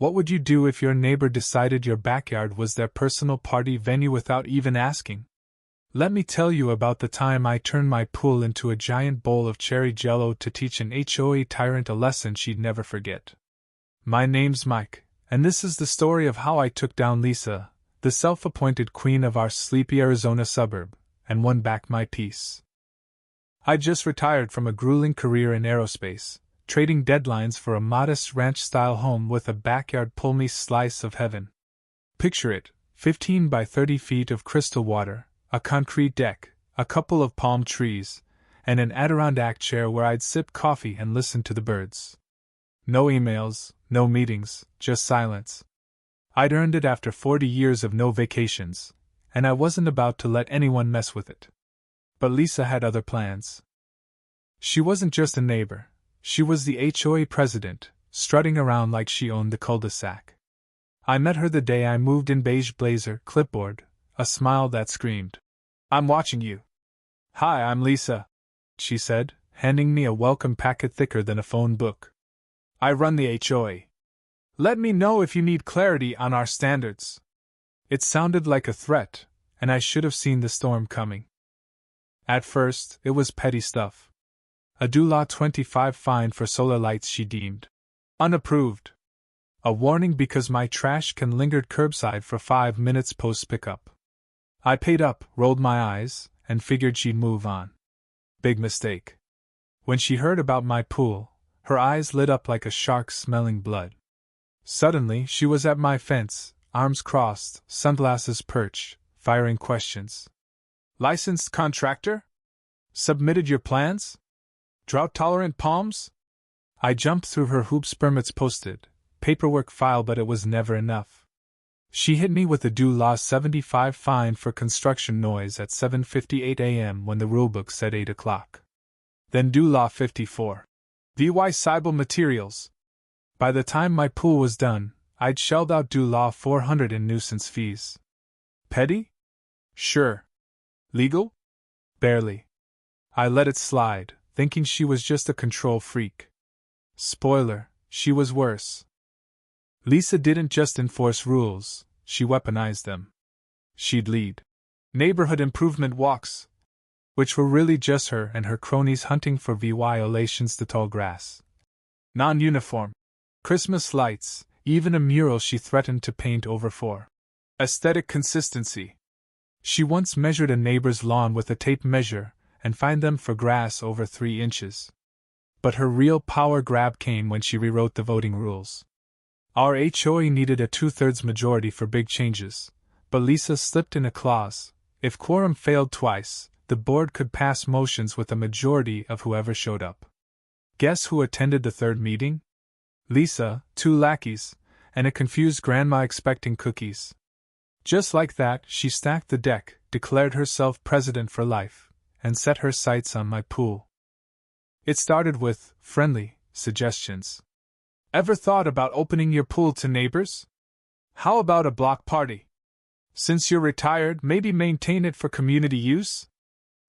What would you do if your neighbor decided your backyard was their personal party venue without even asking? Let me tell you about the time I turned my pool into a giant bowl of cherry Jello to teach an HOA tyrant a lesson she'd never forget. My name's Mike, and this is the story of how I took down Lisa, the self-appointed queen of our sleepy Arizona suburb, and won back my peace. I just retired from a grueling career in aerospace, trading deadlines for a modest ranch-style home with a backyard pull-me slice of heaven. Picture it, 15 by 30 feet of crystal water, a concrete deck, a couple of palm trees, and an Adirondack chair where I'd sip coffee and listen to the birds. No emails, no meetings, just silence. I'd earned it after 40 years of no vacations, and I wasn't about to let anyone mess with it. But Lisa had other plans. She wasn't just a neighbor, she was the HOA president, strutting around like she owned the cul-de-sac. I met her the day I moved in, beige blazer, clipboard, a smile that screamed, "I'm watching you." "Hi, I'm Lisa," she said, handing me a welcome packet thicker than a phone book. "I run the HOA. Let me know if you need clarity on our standards." It sounded like a threat, and I should have seen the storm coming. At first, it was petty stuff. A $25 fine for solar lights she deemed unapproved. A warning because my trash can lingered curbside for 5 minutes post-pickup. I paid up, rolled my eyes, and figured she'd move on. Big mistake. When she heard about my pool, her eyes lit up like a shark smelling blood. Suddenly, she was at my fence, arms crossed, sunglasses perched, firing questions. "Licensed contractor? Submitted your plans? Drought-tolerant palms?" I jumped through her hoops, permits posted, paperwork filed, but it was never enough. She hit me with a $75 fine for construction noise at 7:58 a.m. when the rulebook said 8 o'clock. Then $54. VY Cybel materials. By the time my pool was done, I'd shelled out $400 in nuisance fees. Petty? Sure. Legal? Barely. I let it slide, thinking she was just a control freak. Spoiler, she was worse. Lisa didn't just enforce rules, she weaponized them. She'd lead neighborhood improvement walks, which were really just her and her cronies hunting for violations to tall grass. Non-uniform Christmas lights, even a mural she threatened to paint over for aesthetic consistency. She once measured a neighbor's lawn with a tape measure and fined them for grass over 3 inches. But her real power grab came when she rewrote the voting rules. Our HOA needed a 2/3 majority for big changes, but Lisa slipped in a clause: if quorum failed twice, the board could pass motions with a majority of whoever showed up. Guess who attended the third meeting? Lisa, 2 lackeys, and a confused grandma expecting cookies. Just like that, she stacked the deck, declared herself president for life, and set her sights on my pool. It started with friendly suggestions. "Ever thought about opening your pool to neighbors? How about a block party? Since you're retired, maybe maintain it for community use?"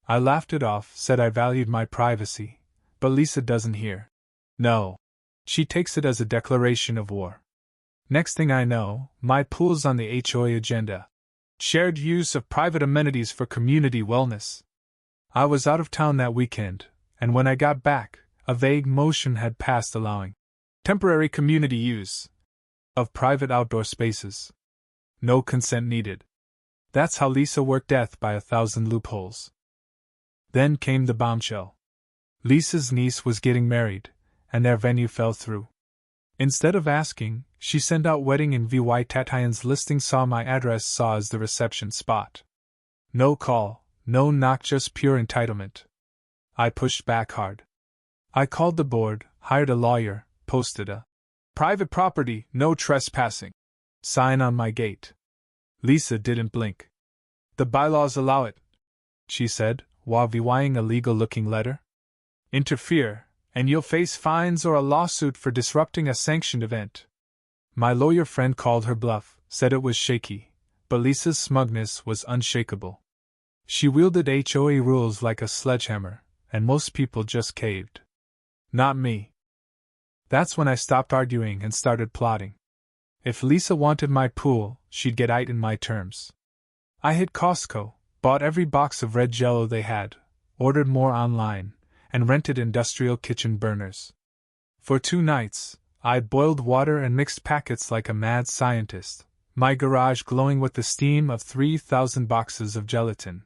I laughed it off, said I valued my privacy, but Lisa doesn't hear. No. She takes it as a declaration of war. Next thing I know, my pool's on the HOA agenda. Shared use of private amenities for community wellness. I was out of town that weekend, and when I got back, a vague motion had passed allowing temporary community use of private outdoor spaces. No consent needed. That's how Lisa worked death by 1,000 loopholes. Then came the bombshell. Lisa's niece was getting married, and their venue fell through. Instead of asking, she sent out wedding invitations listing, saw my address, saw as the reception spot. No call, no knock, just pure entitlement. I pushed back hard. I called the board, hired a lawyer, posted a private property, no trespassing sign on my gate. Lisa didn't blink. "The bylaws allow it," she said, while VYing a legal-looking letter. "Interfere, and you'll face fines or a lawsuit for disrupting a sanctioned event." My lawyer friend called her bluff, said it was shaky, but Lisa's smugness was unshakable. She wielded HOA rules like a sledgehammer, and most people just caved. Not me. That's when I stopped arguing and started plotting. If Lisa wanted my pool, she'd get it in my terms. I hit Costco, bought every box of red Jello they had, ordered more online, and rented industrial kitchen burners. For 2 nights, I boiled water and mixed packets like a mad scientist, my garage glowing with the steam of 3,000 boxes of gelatin.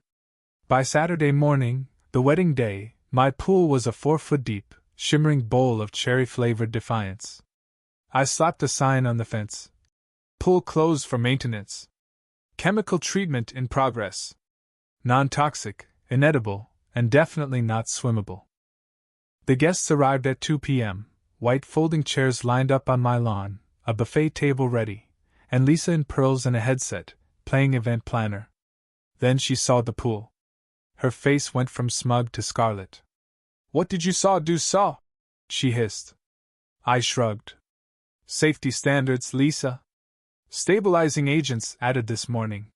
By Saturday morning, the wedding day, my pool was a 4-foot deep, shimmering bowl of cherry-flavored defiance. I slapped a sign on the fence. Pool closed for maintenance. Chemical treatment in progress. Non-toxic, inedible, and definitely not swimmable. The guests arrived at 2 p.m., white folding chairs lined up on my lawn, a buffet table ready, and Lisa in pearls and a headset, playing event planner. Then she saw the pool. Her face went from smug to scarlet. "What did you saw?" she hissed. I shrugged. "Safety standards, Lisa. Stabilizing agents added this morning."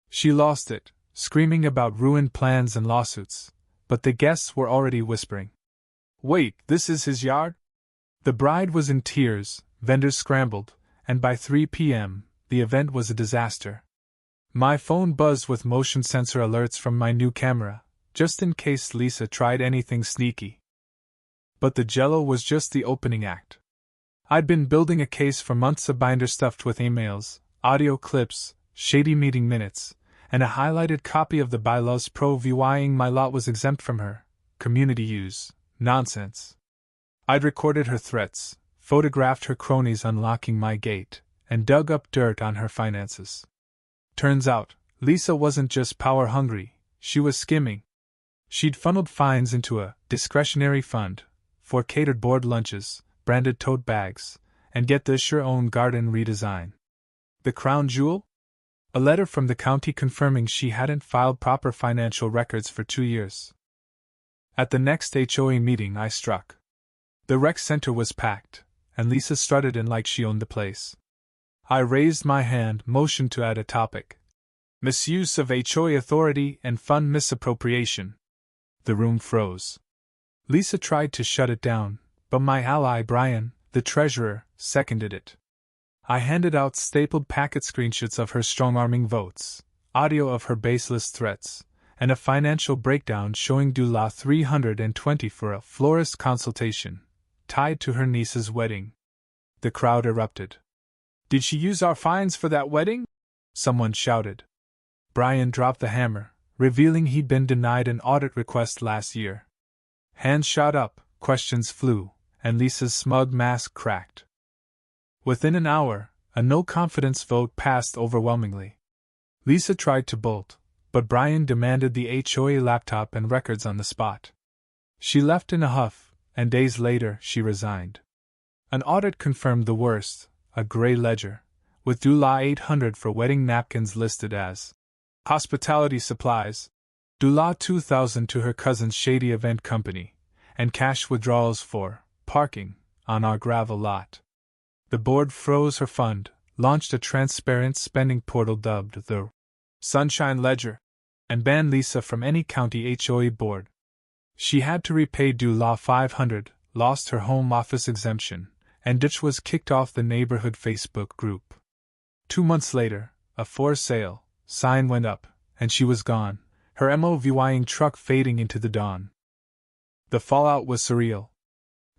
She lost it, screaming about ruined plans and lawsuits, but the guests were already whispering. "Wait, this is his yard?" The bride was in tears, vendors scrambled, and by 3 p.m., the event was a disaster. My phone buzzed with motion sensor alerts from my new camera, just in case Lisa tried anything sneaky. But the Jello was just the opening act. I'd been building a case for months, a binder stuffed with emails, audio clips, shady meeting minutes, and a highlighted copy of the bylaws provying my lot was exempt from her community use nonsense. I'd recorded her threats, photographed her cronies unlocking my gate, and dug up dirt on her finances. Turns out, Lisa wasn't just power-hungry, she was skimming. She'd funneled fines into a discretionary fund for catered board lunches, branded tote bags, and get this, your own garden redesign. The crown jewel? A letter from the county confirming she hadn't filed proper financial records for 2 years. At the next HOA meeting I struck. The rec center was packed, and Lisa strutted in like she owned the place. I raised my hand, motioned to add a topic. Misuse of HOA authority and fund misappropriation. The room froze. Lisa tried to shut it down, but my ally Brian, the treasurer, seconded it. I handed out stapled packet screenshots of her strong-arming votes, audio of her baseless threats, and a financial breakdown showing $320 for a florist consultation, tied to her niece's wedding. The crowd erupted. "Did she use our fines for that wedding?" someone shouted. Brian dropped the hammer, revealing he'd been denied an audit request last year. Hands shot up, questions flew, and Lisa's smug mask cracked. Within an hour, a no-confidence vote passed overwhelmingly. Lisa tried to bolt, but Brian demanded the HOA laptop and records on the spot. She left in a huff, and days later she resigned. An audit confirmed the worst, a gray ledger, with $800 for wedding napkins listed as hospitality supplies, $2,000 to her cousin's shady event company, and cash withdrawals for parking on our gravel lot. The board froze her fund, launched a transparent spending portal dubbed the Sunshine Ledger, and banned Lisa from any county HOA board. She had to repay $500, lost her home office exemption, and was kicked off the neighborhood Facebook group. 2 months later, a for sale sign went up, and she was gone, her MOVing truck fading into the dawn. The fallout was surreal.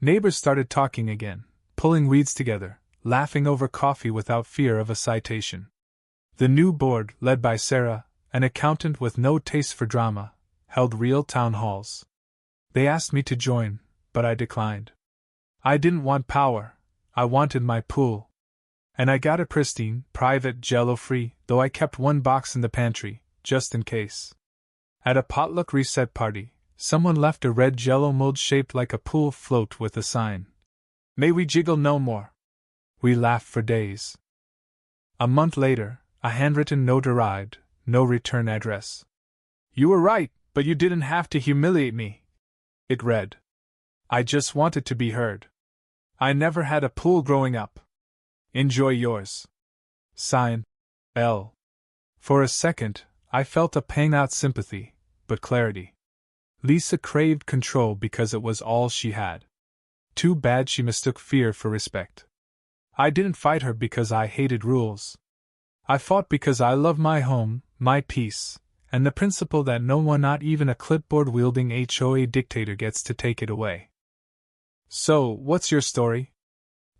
Neighbors started talking again, pulling weeds together, laughing over coffee without fear of a citation. The new board, led by Sarah, an accountant with no taste for drama, held real town halls. They asked me to join, but I declined. I didn't want power, I wanted my pool. And I got it pristine, private, Jello-free, though I kept 1 box in the pantry, just in case. At a potluck reset party, someone left a red Jello mold shaped like a pool float with a sign. "May we jiggle no more." We laughed for days. A month later, a handwritten note arrived, no return address. "You were right, but you didn't have to humiliate me." It read. "I just wanted to be heard. I never had a pool growing up. Enjoy yours." Signed, L. For a second, I felt a pang, not sympathy, but clarity. Lisa craved control because it was all she had. Too bad she mistook fear for respect. I didn't fight her because I hated rules. I fought because I love my home, my peace, and the principle that no one, not even a clipboard-wielding HOA dictator, gets to take it away. So, what's your story?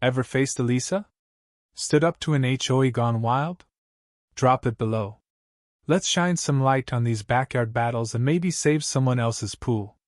Ever faced Elisa? Stood up to an HOA gone wild? Drop it below. Let's shine some light on these backyard battles and maybe save someone else's pool.